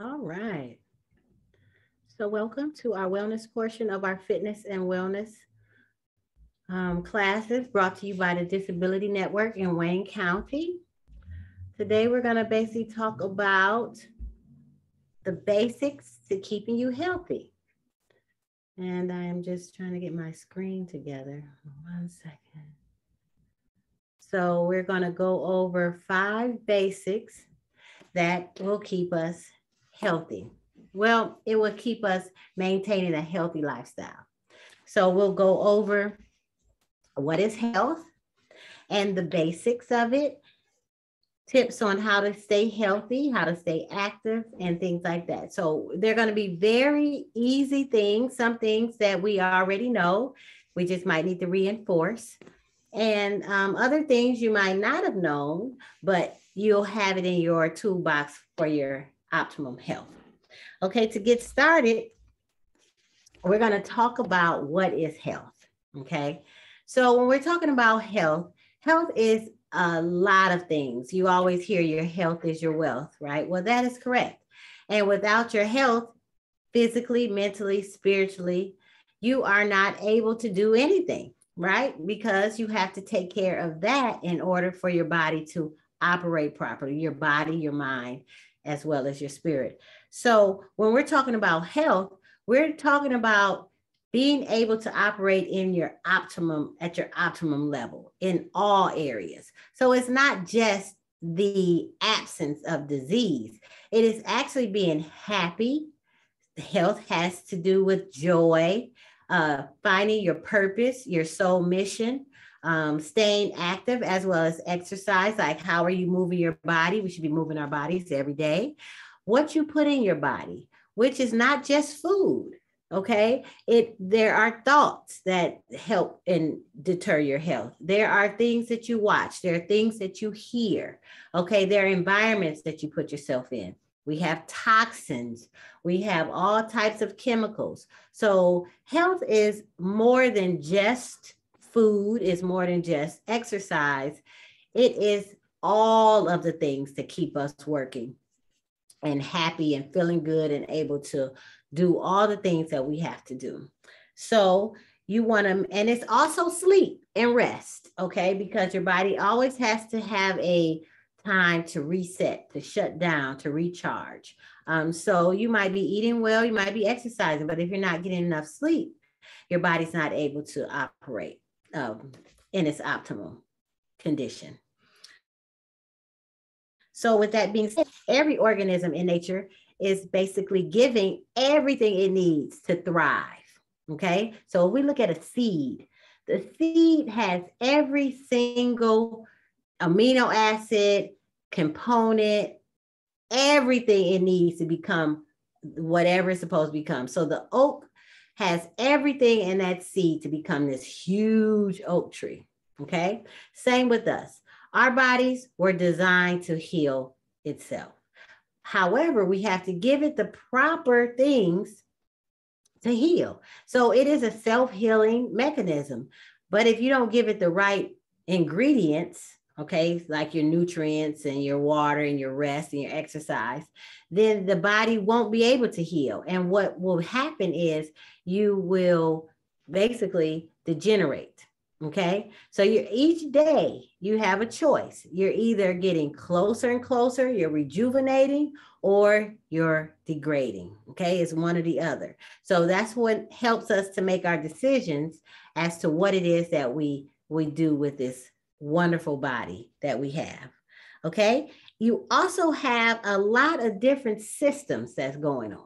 All right. So, welcome to our wellness portion of our fitness and wellness classes brought to you by the Disability Network in Wayne County. Today, we're going to basically talk about the basics to keeping you healthy. And I am just trying to get my screen together. 1 second. So, we're going to go over 5 basics that will keep us healthy. Well, it will keep us maintaining a healthy lifestyle. So we'll go over what is health and the basics of it, tips on how to stay healthy, how to stay active, and things like that. So they're going to be very easy things, some things that we already know. We just might need to reinforce. And other things you might not have known, but you'll have it in your toolbox for your optimum health. Okay, to get started, we're going to talk about what is health. Okay, so when we're talking about health, health is a lot of things. You always hear your health is your wealth, right? Well, that is correct. And without your health, physically, mentally, spiritually, you are not able to do anything, right? Because you have to take care of that in order for your body to operate properly, your body, your mind, as well as your spirit. So when we're talking about health, we're talking about being able to operate in your optimum, at your optimum level in all areas. So it's not just the absence of disease, it is actually being happy. Health has to do with joy, finding your purpose, your soul mission, staying active as well as exercise. Like, how are you moving your body? We should be moving our bodies every day. What you put in your body, which is not just food. Okay, there are thoughts that help and deter your health. There are things that you watch. There are things that you hear. Okay, there are environments that you put yourself in. We have toxins. We have all types of chemicals. So health is more than just food, is more than just exercise. It is all of the things that keep us working and happy and feeling good and able to do all the things that we have to do. So you want to, and it's also sleep and rest, okay? Because your body always has to have a time to reset, to shut down, to recharge. So you might be eating well, you might be exercising, but if you're not getting enough sleep, your body's not able to operate in its optimal condition. So with that being said, every organism in nature is basically giving everything it needs to thrive. Okay. So if we look at a seed, the seed has every single amino acid, component, everything it needs to become whatever it's supposed to become. So the oak has everything in that seed to become this huge oak tree. Okay. Same with us. Our bodies were designed to heal itself. However, we have to give it the proper things to heal. So it is a self-healing mechanism. But if you don't give it the right ingredients, okay, like your nutrients and your water and your rest and your exercise, then the body won't be able to heal. And what will happen is you will basically degenerate. Okay. So each day you have a choice. You're either getting closer and closer, you're rejuvenating, or you're degrading. Okay. It's one or the other. So that's what helps us to make our decisions as to what it is that we do with this wonderful body that we have. Okay. You also have a lot of different systems that's going on.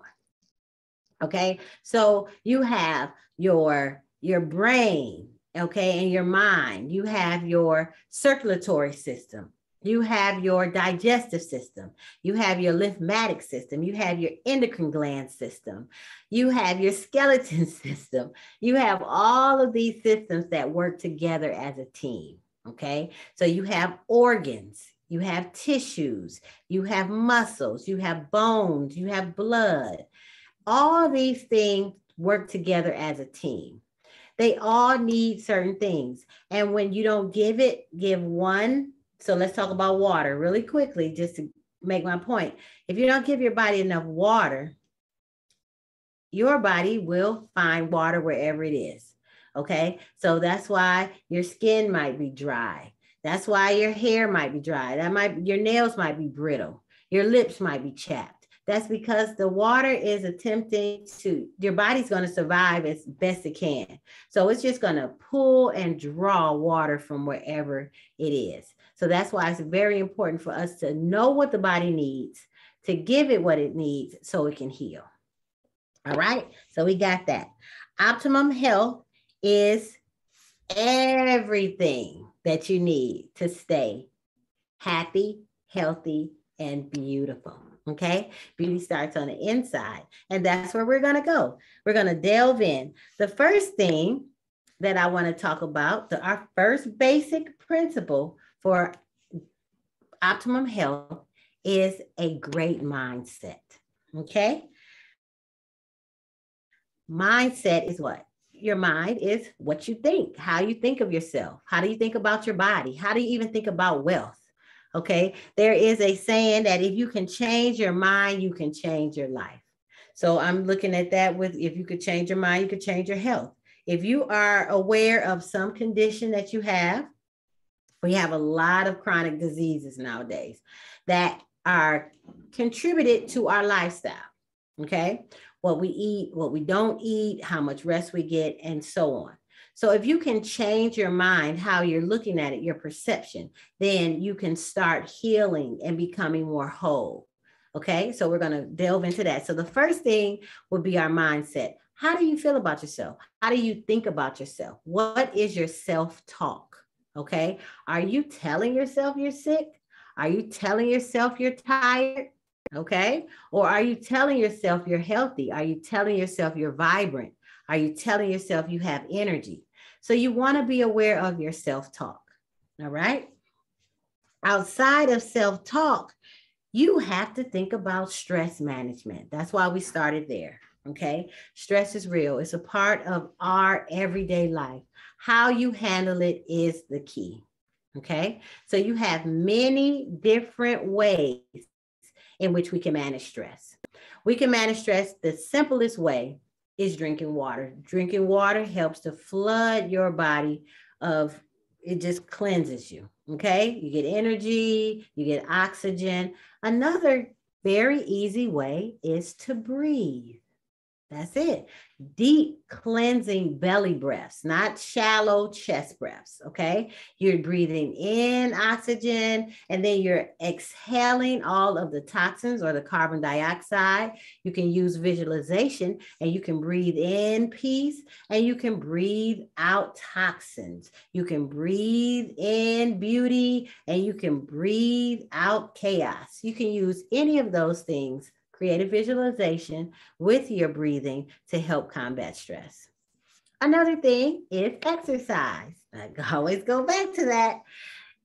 Okay. So you have your brain, okay, and your mind. You have your circulatory system. You have your digestive system. You have your lymphatic system. You have your endocrine gland system. You have your skeleton system. You have all of these systems that work together as a team. Okay. So you have organs, you have tissues, you have muscles, you have bones, you have blood. All these things work together as a team. They all need certain things. And when you don't give one, so let's talk about water really quickly, just to make my point. If you don't give your body enough water, your body will find water wherever it is. Okay. So that's why your skin might be dry. That's why your hair might be dry. Your nails might be brittle. Your lips might be chapped. That's because the water is attempting your body's going to survive as best it can. So it's just going to pull and draw water from wherever it is. So that's why it's very important for us to know what the body needs, to give it what it needs so it can heal. All right. So we got that. Optimum health is everything that you need to stay happy, healthy, and beautiful. Okay. Beauty starts on the inside, and that's where we're going to go. We're going to delve in. The first thing that I want to talk about, our first basic principle for optimum health is a great mindset. Okay. Mindset is what? Your mind is what you think, how you think of yourself. How do you think about your body? How do you even think about wealth? Okay. There is a saying that if you can change your mind, you can change your life. So I'm looking at that with, if you could change your mind, you could change your health. If you are aware of some condition that you have, we have a lot of chronic diseases nowadays that are contributed to our lifestyle. Okay. What we eat, what we don't eat, how much rest we get, and so on. So if you can change your mind, how you're looking at it, your perception, then you can start healing and becoming more whole. Okay, so we're going to delve into that. So the first thing would be our mindset. How do you feel about yourself? How do you think about yourself? What is your self-talk? Okay, are you telling yourself you're sick? Are you telling yourself you're tired? Okay, or are you telling yourself you're healthy? Are you telling yourself you're vibrant? Are you telling yourself you have energy? So you want to be aware of your self-talk. All right. Outside of self-talk, you have to think about stress management. That's why we started there. Okay. Stress is real. It's a part of our everyday life. How you handle it is the key. Okay. So you have many different ways in which we can manage stress. We can manage stress. The simplest way is drinking water. Drinking water helps to flood your body it just cleanses you. Okay. You get energy, you get oxygen. Another very easy way is to breathe. That's it. Deep cleansing belly breaths, not shallow chest breaths. Okay. You're breathing in oxygen and then you're exhaling all of the toxins or the carbon dioxide. You can use visualization and you can breathe in peace and you can breathe out toxins. You can breathe in beauty and you can breathe out chaos. You can use any of those things. Create a visualization with your breathing to help combat stress. Another thing is exercise. I always go back to that.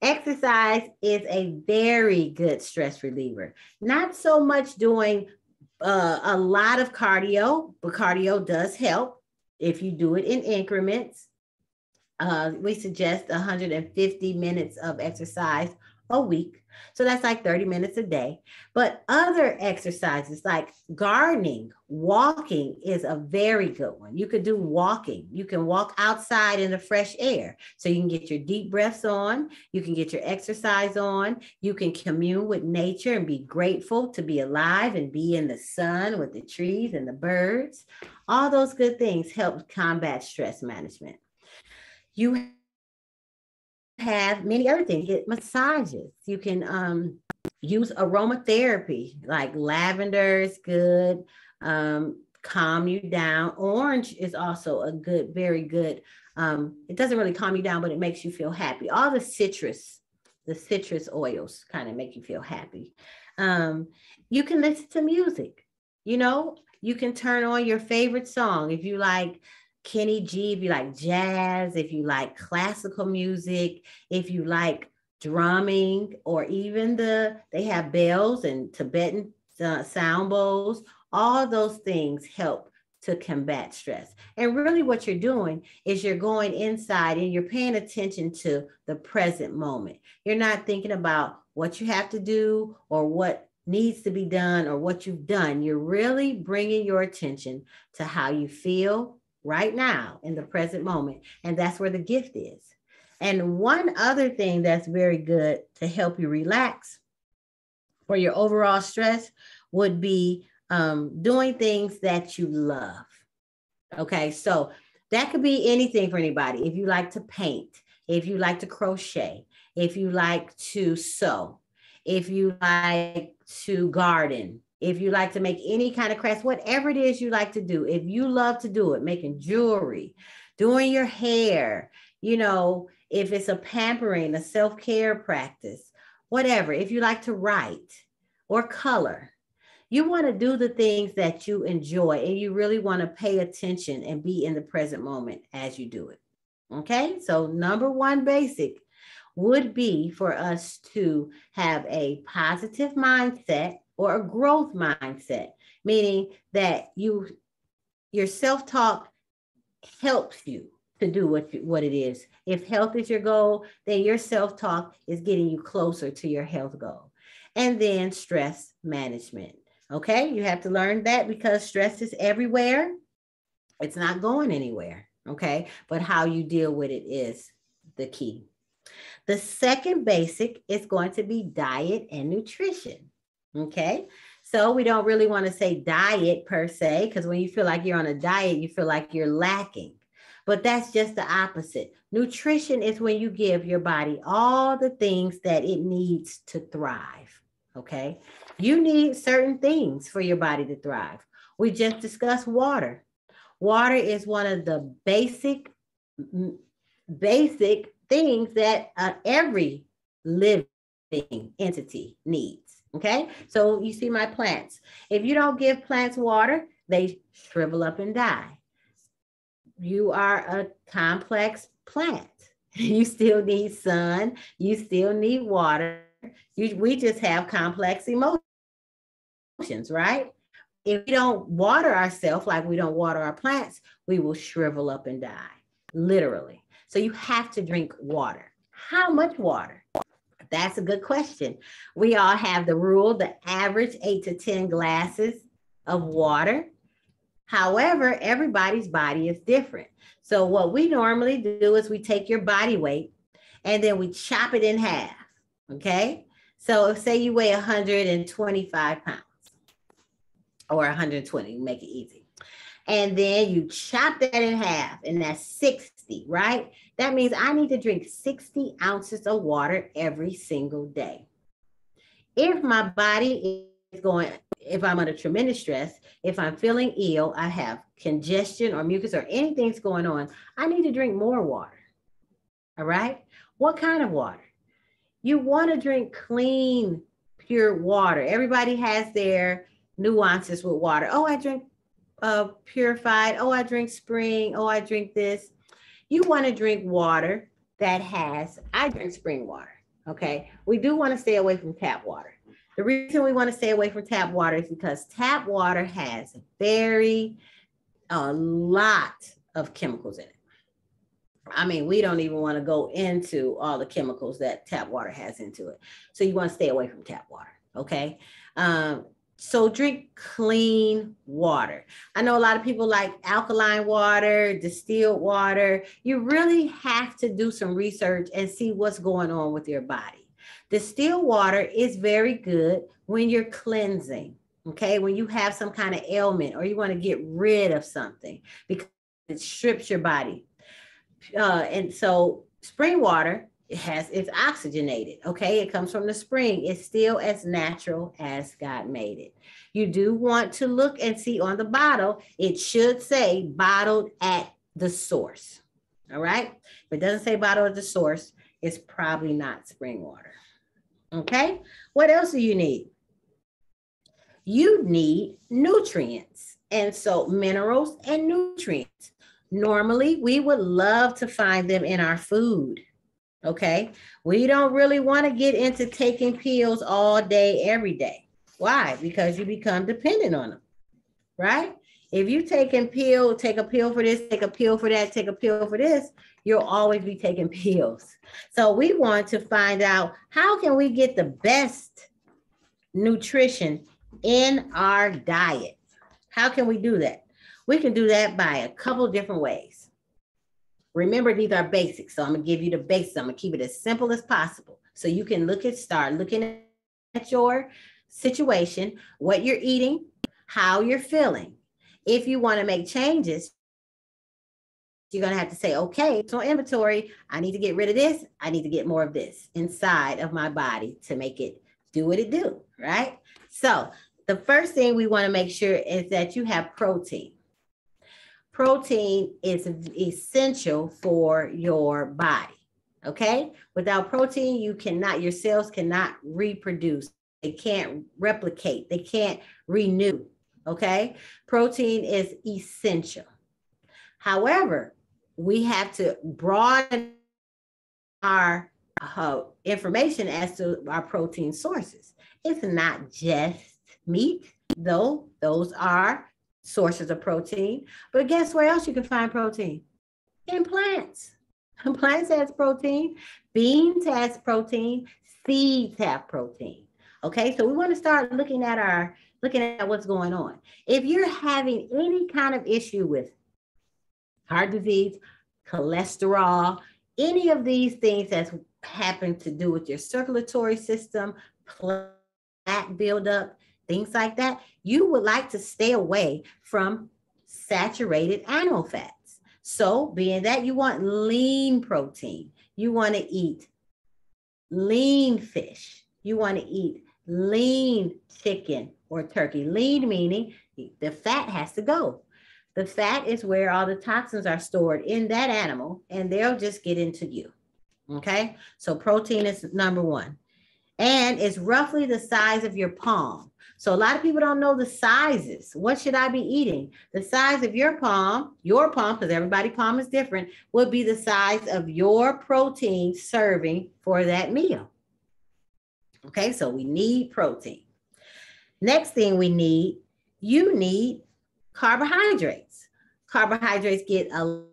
Exercise is a very good stress reliever. Not so much doing a lot of cardio, but cardio does help if you do it in increments. We suggest 150 minutes of exercise a week. So that's like 30 minutes a day. But other exercises like gardening, walking is a very good one. You could do walking. You can walk outside in the fresh air. So you can get your deep breaths on. You can get your exercise on. You can commune with nature and be grateful to be alive and be in the sun with the trees and the birds. All those good things help combat stress management. You have many other things. You get massages. You can use aromatherapy, like lavender is good, calm you down. Orange is also a good, very good. It doesn't really calm you down, but it makes you feel happy. All the citrus oils kind of make you feel happy. You can listen to music. You can turn on your favorite song. If you like Kenny G, if you like jazz, if you like classical music, if you like drumming, or even they have bells and Tibetan sound bowls. All those things help to combat stress. And really what you're doing is you're going inside and you're paying attention to the present moment. You're not thinking about what you have to do or what needs to be done or what you've done. You're really bringing your attention to how you feel right now in the present moment. And that's where the gift is. And one other thing that's very good to help you relax for your overall stress would be doing things that you love. Okay, so that could be anything for anybody. If you like to paint, if you like to crochet, if you like to sew, if you like to garden, if you like to make any kind of crafts, whatever it is you like to do, if you love to do it, making jewelry, doing your hair, you know, if it's a pampering, a self-care practice, whatever, if you like to write or color, you want to do the things that you enjoy and you really want to pay attention and be in the present moment as you do it. Okay, so number one basic would be for us to have a positive mindset or a growth mindset, meaning that your self-talk helps you to do what it is. If health is your goal, then your self-talk is getting you closer to your health goal. And then stress management. Okay, you have to learn that because stress is everywhere. It's not going anywhere. Okay, but how you deal with it is the key. The second basic is going to be diet and nutrition. Okay, so we don't really want to say diet per se, because when you feel like you're on a diet, you feel like you're lacking. But that's just the opposite. Nutrition is when you give your body all the things that it needs to thrive. Okay, you need certain things for your body to thrive. We just discussed water. Water is one of the basic things that every living entity needs. Okay, so you see my plants. If you don't give plants water, they shrivel up and die. You are a complex plant. You still need sun. You still need water. We just have complex emotions, right? If we don't water ourselves like we don't water our plants, we will shrivel up and die, literally. So you have to drink water. How much water? That's a good question. We all have the rule, the average 8 to 10 glasses of water. However, everybody's body is different. So what we normally do is we take your body weight and then we chop it in half, okay? So if say you weigh 125 pounds or 120, make it easy. And then you chop that in half and that's 60, right? That means I need to drink 60 ounces of water every single day. If my body is going, if I'm under tremendous stress, if I'm feeling ill, I have congestion or mucus or anything's going on, I need to drink more water. All right? What kind of water? You want to drink clean, pure water. Everybody has their nuances with water. Oh, I drink purified. Oh, I drink spring. Oh, I drink this. You want to drink water that has, I drink spring water. Okay. We do want to stay away from tap water. The reason we want to stay away from tap water is because tap water has a lot of chemicals in it. I mean, we don't even want to go into all the chemicals that tap water has into it. So you want to stay away from tap water. Okay. So drink clean water. I know a lot of people like alkaline water, distilled water. You really have to do some research and see what's going on with your body. Distilled water is very good when you're cleansing, okay? When you have some kind of ailment or you want to get rid of something because it strips your body. And so spring water, it's oxygenated, okay? It comes from the spring. It's still as natural as God made it. You do want to look and see on the bottle, it should say bottled at the source, all right? If it doesn't say bottled at the source, it's probably not spring water, okay? What else do you need? You need nutrients, and so minerals and nutrients. Normally, we would love to find them in our food. Okay, we don't really want to get into taking pills all day, every day. Why? Because you become dependent on them, right? If you take a pill for this, take a pill for that, take a pill for this, you'll always be taking pills. So we want to find out how can we get the best nutrition in our diet. How can we do that? We can do that by a couple different ways. Remember, these are basics. So I'm going to give you the basics. I'm going to keep it as simple as possible. So you can start looking at your situation, what you're eating, how you're feeling. If you want to make changes, you're going to have to say, okay, so inventory, I need to get rid of this. I need to get more of this inside of my body to make it do what it do, right? So the first thing we want to make sure is that you have protein. Protein is essential for your body, okay? Without protein, your cells cannot reproduce. They can't replicate. They can't renew, okay? Protein is essential. However, we have to broaden our information as to our protein sources. It's not just meat, though those are sources of protein. But guess where else you can find protein? In plants. Plants has protein. Beans has protein. Seeds have protein. Okay, so we want to start looking at what's going on. If you're having any kind of issue with heart disease, cholesterol, any of these things that's happen to do with your circulatory system, fat buildup, things like that, you would like to stay away from saturated animal fats. So being that you want lean protein, you want to eat lean fish, you want to eat lean chicken or turkey. Lean meaning the fat has to go. The fat is where all the toxins are stored in that animal, and they'll just get into you. Okay, so protein is number one, and it's roughly the size of your palm. So a lot of people don't know the sizes. What should I be eating? The size of your palm, because everybody's palm is different, would be the size of your protein serving for that meal. Okay, so we need protein. Next thing you need carbohydrates. Carbohydrates get a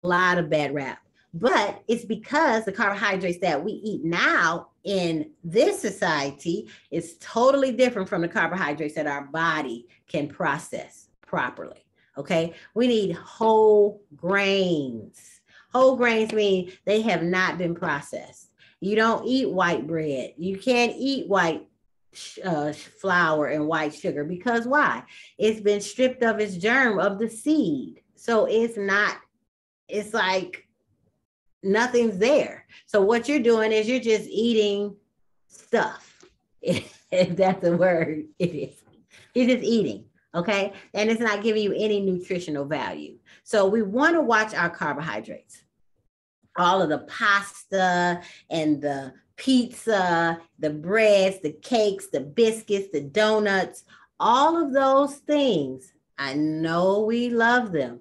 lot of bad rap, but it's because the carbohydrates that we eat now in this society is totally different from the carbohydrates that our body can process properly. Okay, we need whole grains. Whole grains mean they have not been processed. You don't eat white bread. You can't eat white flour and white sugar, because why? It's been stripped of its germ of the seed. So it's like nothing's there. So what you're doing is you're just eating stuff. If that's a word, it is. You're just eating, okay? And it's not giving you any nutritional value. So we want to watch our carbohydrates. All of the pasta and the pizza, the breads, the cakes, the biscuits, the donuts, all of those things, I know we love them.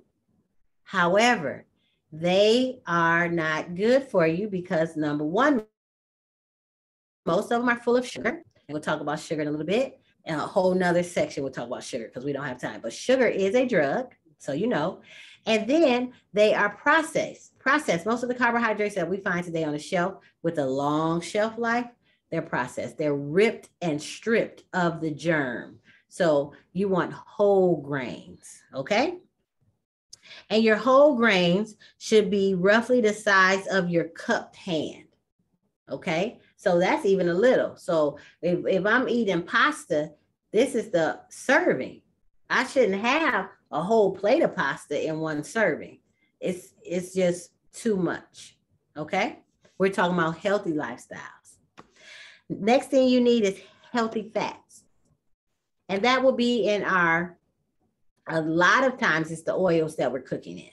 However, they are not good for you because, number one, most of them are full of sugar. And we'll talk about sugar in a little bit. And a whole nother section, we'll talk about sugar because we don't have time. But sugar is a drug, so you know. And then they are processed. Most of the carbohydrates that we find today on the shelf with a long shelf life, they're processed. They're ripped and stripped of the germ. So you want whole grains, okay? And your whole grains should be roughly the size of your cupped hand, okay? So that's even a little. So if I'm eating pasta, this is the serving. I shouldn't have a whole plate of pasta in one serving. It's just too much, okay? We're talking about healthy lifestyles. Next thing you need is healthy fats. And that will be in a lot of times it's the oils that we're cooking in,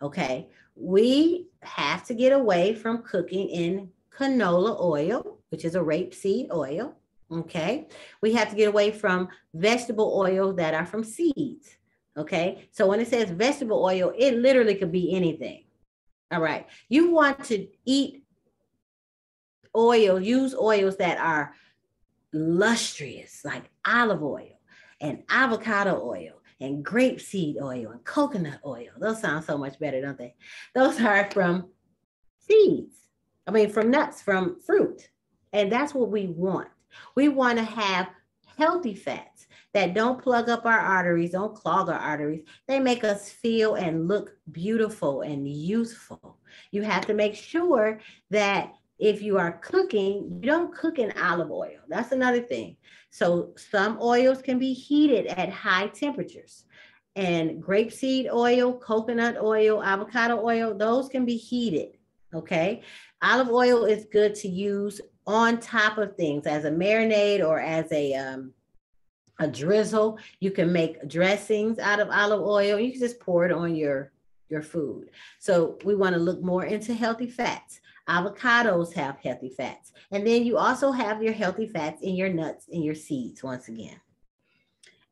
okay? We have to get away from cooking in canola oil, which is a rapeseed oil, okay? We have to get away from vegetable oils that are from seeds, okay? So when it says vegetable oil, it literally could be anything, all right? You want to use oils that are lustrous, like olive oil and avocado oil and grapeseed oil and coconut oil. Those sound so much better, don't they? Those are from seeds. From nuts, from fruit. And that's what we want. We want to have healthy fats that don't plug up our arteries, don't clog our arteries. They make us feel and look beautiful and youthful. You have to make sure that if you are cooking, you don't cook in olive oil. That's another thing. So some oils can be heated at high temperatures. And grapeseed oil, coconut oil, avocado oil, those can be heated. Okay. Olive oil is good to use on top of things as a marinade or as a drizzle. You can make dressings out of olive oil. You can just pour it on your food. So we want to look more into healthy fats. Avocados have healthy fats. And then you also have your healthy fats in your nuts and your seeds once again.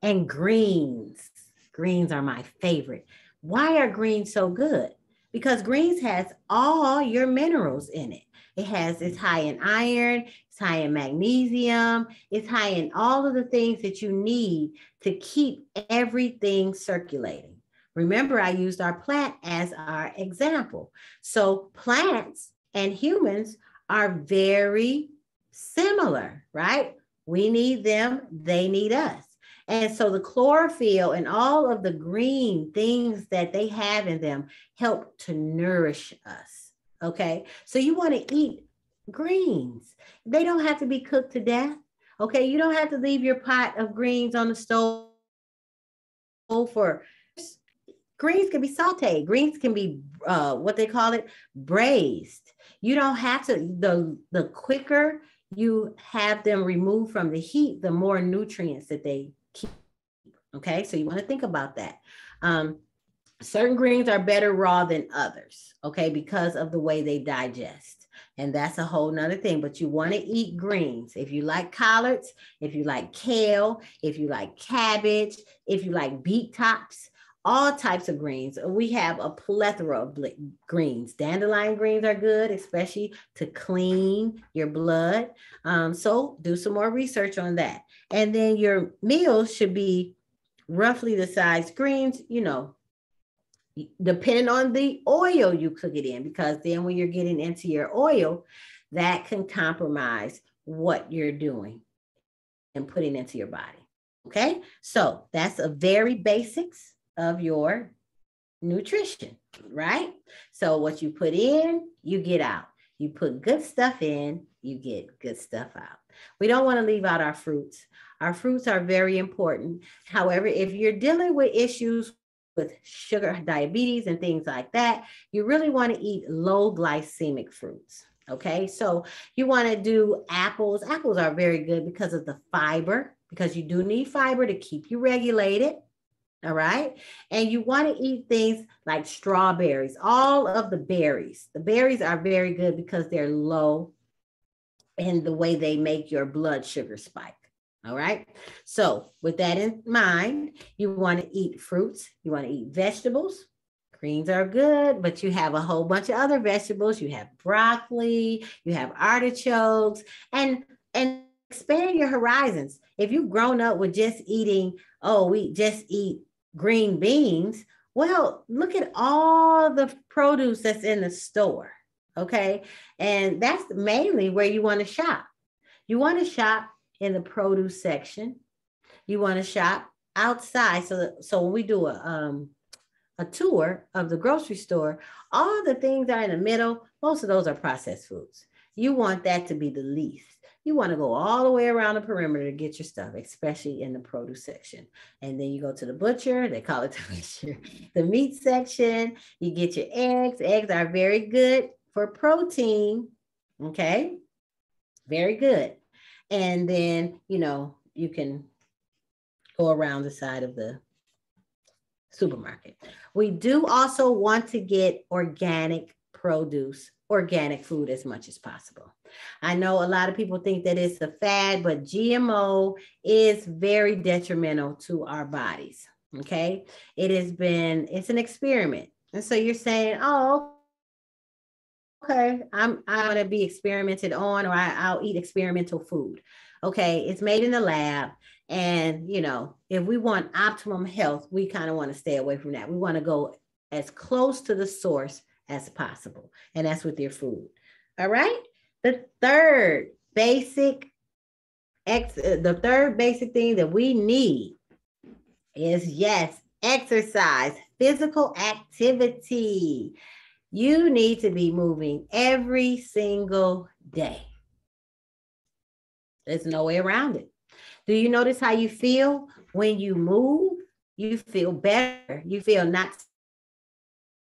And greens. Greens are my favorite. Why are greens so good? Because greens has all your minerals in it. It's high in iron, it's high in magnesium, it's high in all of the things that you need to keep everything circulating. Remember, I used our plant as our example. So plants and humans are very similar, right? We need them, they need us. And so the chlorophyll and all of the green things that they have in them help to nourish us. Okay. So you want to eat greens. They don't have to be cooked to death. Okay. You don't have to leave your pot of greens on the stove for greens can be sauteed. Greens can be what they call it, braised. You don't have to, the quicker you have them removed from the heat, the more nutrients that they keep. Okay, so you want to think about that. Certain greens are better raw than others, okay, because of the way they digest. And that's a whole nother thing, but you want to eat greens. If you like collards, if you like kale, if you like cabbage, if you like beet tops, all types of greens. We have a plethora of greens. Dandelion greens are good, especially to clean your blood. So do some more research on that. And then your meals should be roughly the size greens, depending on the oil you cook it in, because then when you're getting into your oil, that can compromise what you're doing and putting into your body. Okay, so that's a very basics of your nutrition, right? So what you put in, you get out. You put good stuff in, you get good stuff out. We don't want to leave out our fruits. Our fruits are very important. However, if you're dealing with issues with sugar, diabetes, and things like that, you really want to eat low glycemic fruits. Okay, so you want to do apples. Apples are very good because of the fiber, because you do need fiber to keep you regulated. All right. And you want to eat things like strawberries, all of the berries. The berries are very good because they're low in the way they make your blood sugar spike. All right. So with that in mind, you want to eat fruits. You want to eat vegetables. Greens are good, but you have a whole bunch of other vegetables. You have broccoli, you have artichokes, and expand your horizons. If you've grown up with just eating, we just eat green beans, well, look at all the produce that's in the store. Okay. And that's mainly where you want to shop. You want to shop in the produce section. You want to shop outside. So when we do a tour of the grocery store, all the things that are in the middle, most of those are processed foods. You want that to be the least. You want to go all the way around the perimeter to get your stuff, especially in the produce section. And then you go to the butcher, they call it the butcher, the meat section, you get your eggs. Eggs are very good for protein, okay? Very good. And then, you can go around the side of the supermarket. We do also want to get organic produce, organic food as much as possible. I know a lot of people think that it's a fad, but GMO is very detrimental to our bodies. Okay. It's an experiment. And so you're saying, okay, I'm going to be experimented on, or I'll eat experimental food. Okay. It's made in the lab. And, if we want optimum health, we kind of want to stay away from that. We want to go as close to the source as possible. And that's with your food. All right. The third basic The third basic thing that we need is, yes, exercise, physical activity. You need to be moving every single day. There's no way around it. Do you notice how you feel when you move? You feel better. You feel not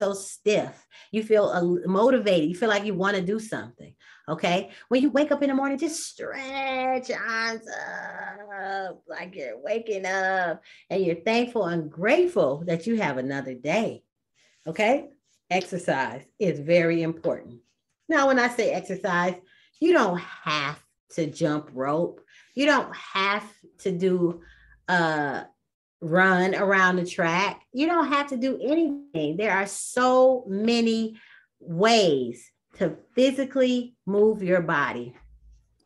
so stiff. You feel motivated. You feel like you want to do something. Okay. When you wake up in the morning, just stretch your arms up like you're waking up and you're thankful and grateful that you have another day. Okay. Exercise is very important. Now, when I say exercise, you don't have to jump rope. You don't have to do run around the track. You don't have to do anything. There are so many ways to physically move your body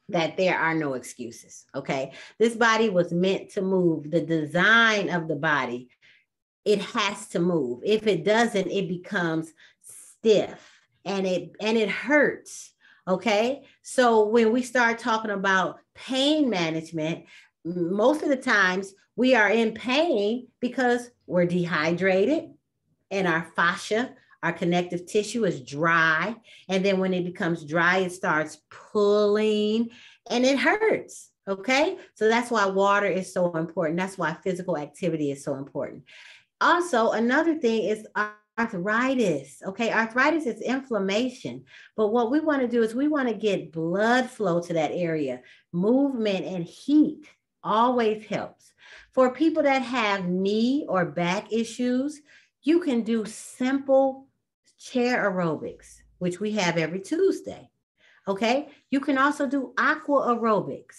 that there are no excuses. Okay. This body was meant to move. The design of the body, it has to move. If it doesn't, it becomes stiff and it hurts. Okay. So when we start talking about pain management, most of the times we are in pain because we're dehydrated and our fascia, our connective tissue is dry. And then when it becomes dry, it starts pulling and it hurts. Okay. So that's why water is so important. That's why physical activity is so important. Also, another thing is arthritis. Okay. Arthritis is inflammation. But what we want to do is we want to get blood flow to that area. Movement and heat always helps. For people that have knee or back issues, you can do simple chair aerobics, which we have every Tuesday. Okay. You can also do aqua aerobics.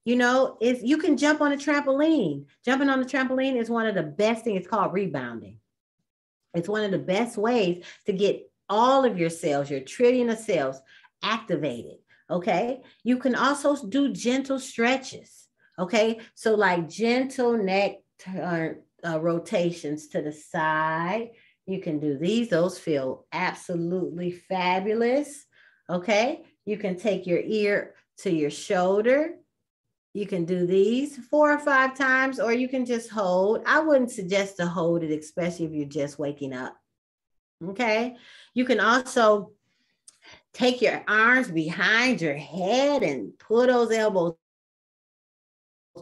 You know, you can jump on a trampoline. Jumping on the trampoline is one of the best things. It's called rebounding. It's one of the best ways to get all of your cells, your trillion of cells, activated. Okay. You can also do gentle stretches. Okay. So, like gentle neck rotations to the side. You can do these. Those feel absolutely fabulous. Okay. You can take your ear to your shoulder. You can do these 4 or 5 times, or you can just hold. I wouldn't suggest to hold it, especially if you're just waking up. Okay. You can also take your arms behind your head and pull those elbows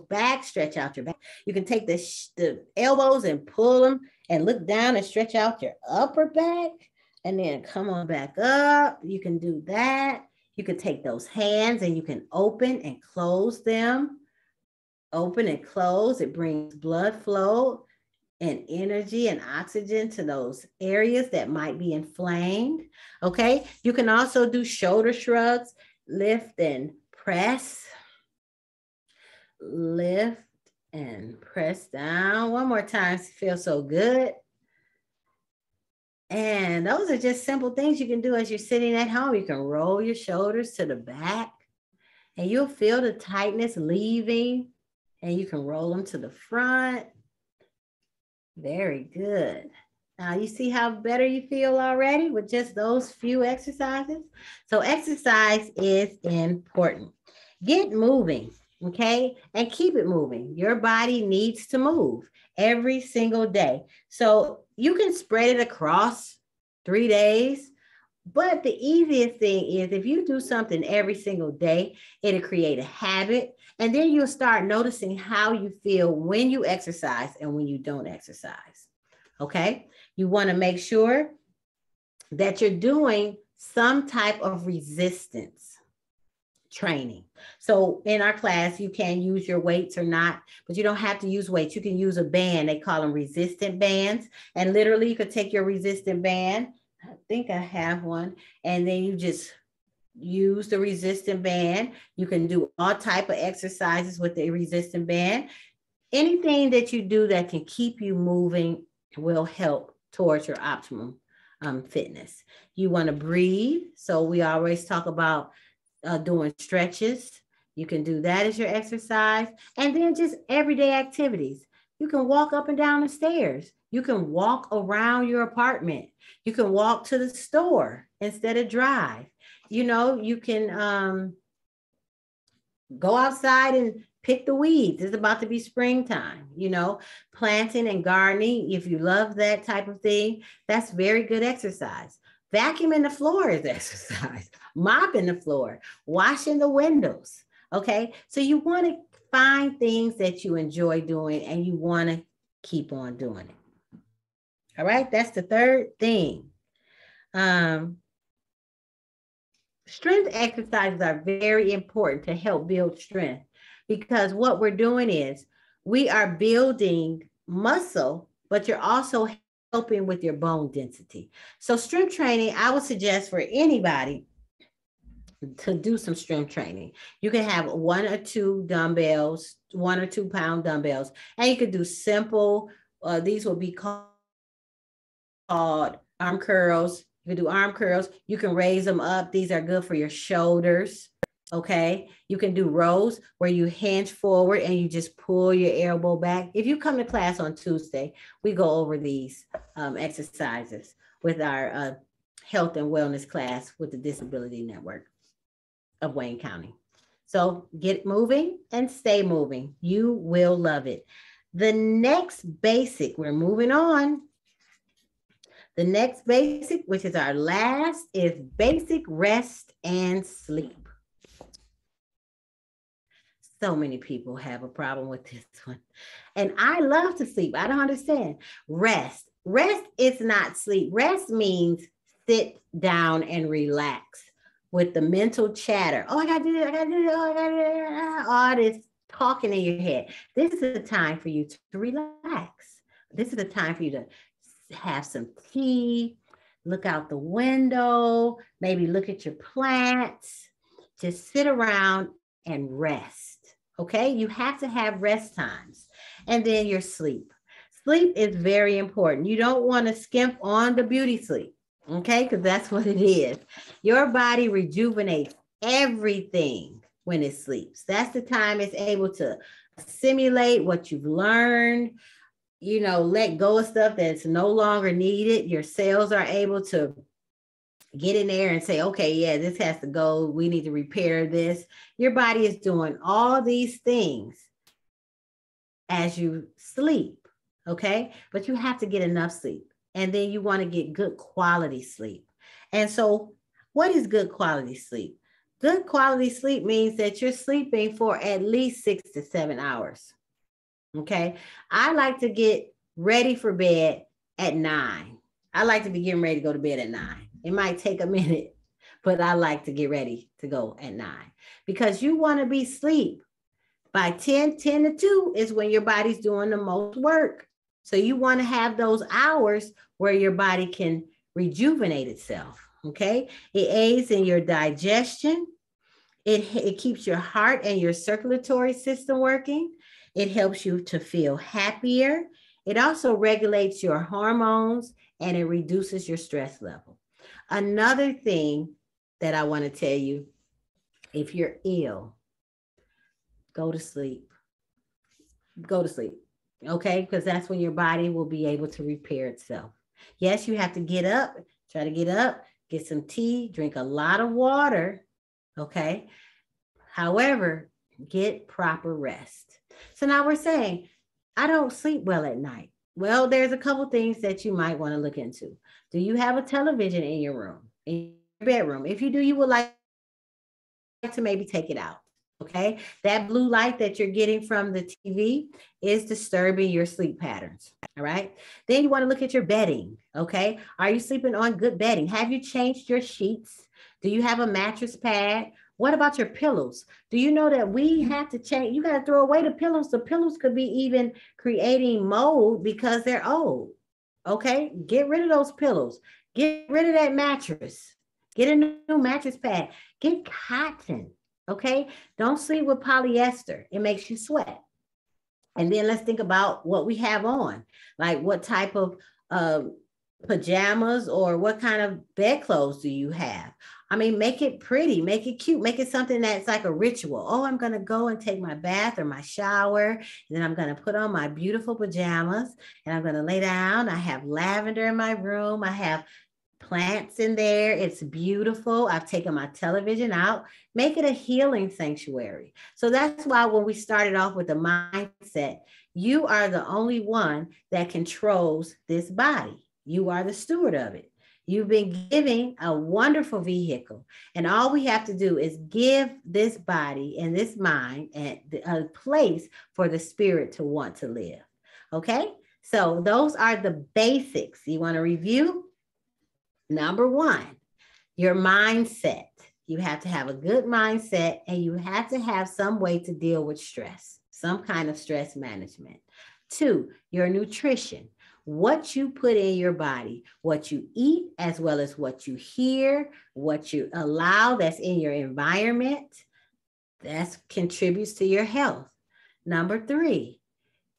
back, stretch out your back. You can take the elbows and pull them and look down and stretch out your upper back and then come on back up. You can do that. You can take those hands and you can open and close them. Open and close. It brings blood flow and energy and oxygen to those areas that might be inflamed. Okay. You can also do shoulder shrugs, lift and press. Lift and press down. One more time. It feels so good. And those are just simple things you can do as you're sitting at home. You can roll your shoulders to the back and you'll feel the tightness leaving, and you can roll them to the front. Very good. Now you see how better you feel already with just those few exercises. So exercise is important. Get moving. Okay. And keep it moving. Your body needs to move every single day. So you can spread it across 3 days. But the easiest thing is if you do something every single day, it'll create a habit. And then you'll start noticing how you feel when you exercise and when you don't exercise. Okay. You want to make sure that you're doing some type of resistance training. So in our class, you can use your weights or not, but you don't have to use weights. You can use a band. They call them resistant bands. And literally you could take your resistant band. I think I have one. And then you just use the resistant band. You can do all type of exercises with the resistant band. Anything that you do that can keep you moving will help towards your optimum fitness. You want to breathe. So we always talk about doing stretches. You can do that as your exercise. And then just everyday activities. You can walk up and down the stairs. You can walk around your apartment. You can walk to the store instead of drive. You know, you can Go outside and pick the weeds. It's about to be springtime, planting and gardening. If you love that type of thing, that's very good exercise. Vacuuming the floor is exercise. Mopping the floor, washing the windows. Okay. So you want to find things that you enjoy doing and you want to keep on doing it. All right. That's the third thing. Strength exercises are very important to help build strength because what we're doing is we are building muscle, but you're also helping with your bone density. So strength training, I would suggest for anybody to do some strength training. You can have 1 or 2 dumbbells, 1 or 2 pound dumbbells, and you could do simple, these will be called arm curls. You can do arm curls. You can raise them up. These are good for your shoulders. Okay. You can do rows where you hinge forward and you just pull your elbow back. If you come to class on Tuesday, we go over these exercises with our health and wellness class with the Disability Network of Wayne County. So get moving and stay moving. You will love it. The next basic, we're moving on. The next basic, which is our last, is basic rest and sleep. So many people have a problem with this one. And I love to sleep. I don't understand. Rest. Rest is not sleep. Rest means sit down and relax with the mental chatter. Oh, I got to do this. I got to do this. Oh, I got to do this. All this talking in your head. This is a time for you to relax. This is a time for you to have some tea, look out the window, maybe look at your plants, just sit around and rest. Okay. You have to have rest times. And then your sleep. Sleep is very important. You don't want to skimp on the beauty sleep. Okay. Because that's what it is. Your body rejuvenates everything when it sleeps. That's the time it's able to assimilate what you've learned, let go of stuff that's no longer needed. Your cells are able to get in there and say, okay, yeah, this has to go. We need to repair this. Your body is doing all these things as you sleep, okay? But you have to get enough sleep. And then you want to get good quality sleep. And so what is good quality sleep? Good quality sleep means that you're sleeping for at least 6 to 7 hours. Okay. I like to get ready for bed at 9. I like to be getting ready to go to bed at 9. It might take a minute, but I like to get ready to go at 9 because you want to be asleep by 10 to 2 is when your body's doing the most work. So you want to have those hours where your body can rejuvenate itself. Okay. It aids in your digestion. It keeps your heart and your circulatory system working. It helps you to feel happier. It also regulates your hormones and it reduces your stress level. Another thing that I want to tell you, if you're ill, go to sleep. Go to sleep, okay? Because that's when your body will be able to repair itself. Yes, you have to get up, try to get up, get some tea, drink a lot of water, okay? However, get proper rest. So now we're saying, I don't sleep well at night. Well, there's a couple things that you might want to look into. Do you have a television in your room, in your bedroom? If you do, you would like to maybe take it out. Okay. That blue light that you're getting from the TV is disturbing your sleep patterns. All right. Then you want to look at your bedding. Okay. Are you sleeping on good bedding? Have you changed your sheets? Do you have a mattress pad? What about your pillows? Do you know that we have to change? You got to throw away the pillows. The pillows could be even creating mold because they're old. Okay. Get rid of those pillows. Get rid of that mattress. Get a new mattress pad. Get cotton. Okay. Don't sleep with polyester. It makes you sweat. And then let's think about what we have on, like what type of pajamas or what kind of bedclothes do you have? I mean, make it pretty, make it cute, make it something that's like a ritual. Oh, I'm going to go and take my bath or my shower, and then I'm going to put on my beautiful pajamas and I'm going to lay down. I have lavender in my room. I have plants in there. It's beautiful. I've taken my television out, make it a healing sanctuary. So that's why when we started off with the mindset, you are the only one that controls this body. You are the steward of it. You've been given a wonderful vehicle, and all we have to do is give this body and this mind a place for the spirit to want to live. Okay, so those are the basics. You want to review? Number one, your mindset. You have to have a good mindset, and you have to have some way to deal with stress, some kind of stress management. Two, your nutrition. What you put in your body, what you eat, as well as what you hear, what you allow that's in your environment, that contributes to your health. Number three,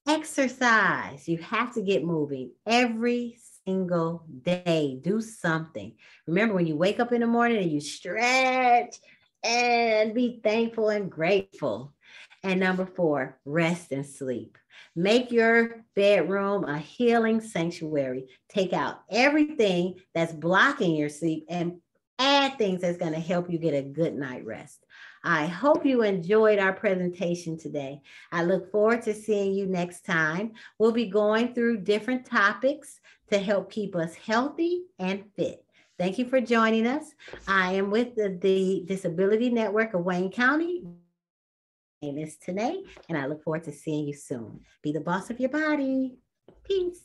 exercise. You have to get moving every single day. Do something. Remember, when you wake up in the morning and you stretch and be thankful and grateful. And number four, rest and sleep. Make your bedroom a healing sanctuary. Take out everything that's blocking your sleep and add things that's going to help you get a good night rest. I hope you enjoyed our presentation today. I look forward to seeing you next time. We'll be going through different topics to help keep us healthy and fit. Thank you for joining us. I am with the Disability Network of Wayne County. My name is Tene, and I look forward to seeing you soon. Be the boss of your body. Peace.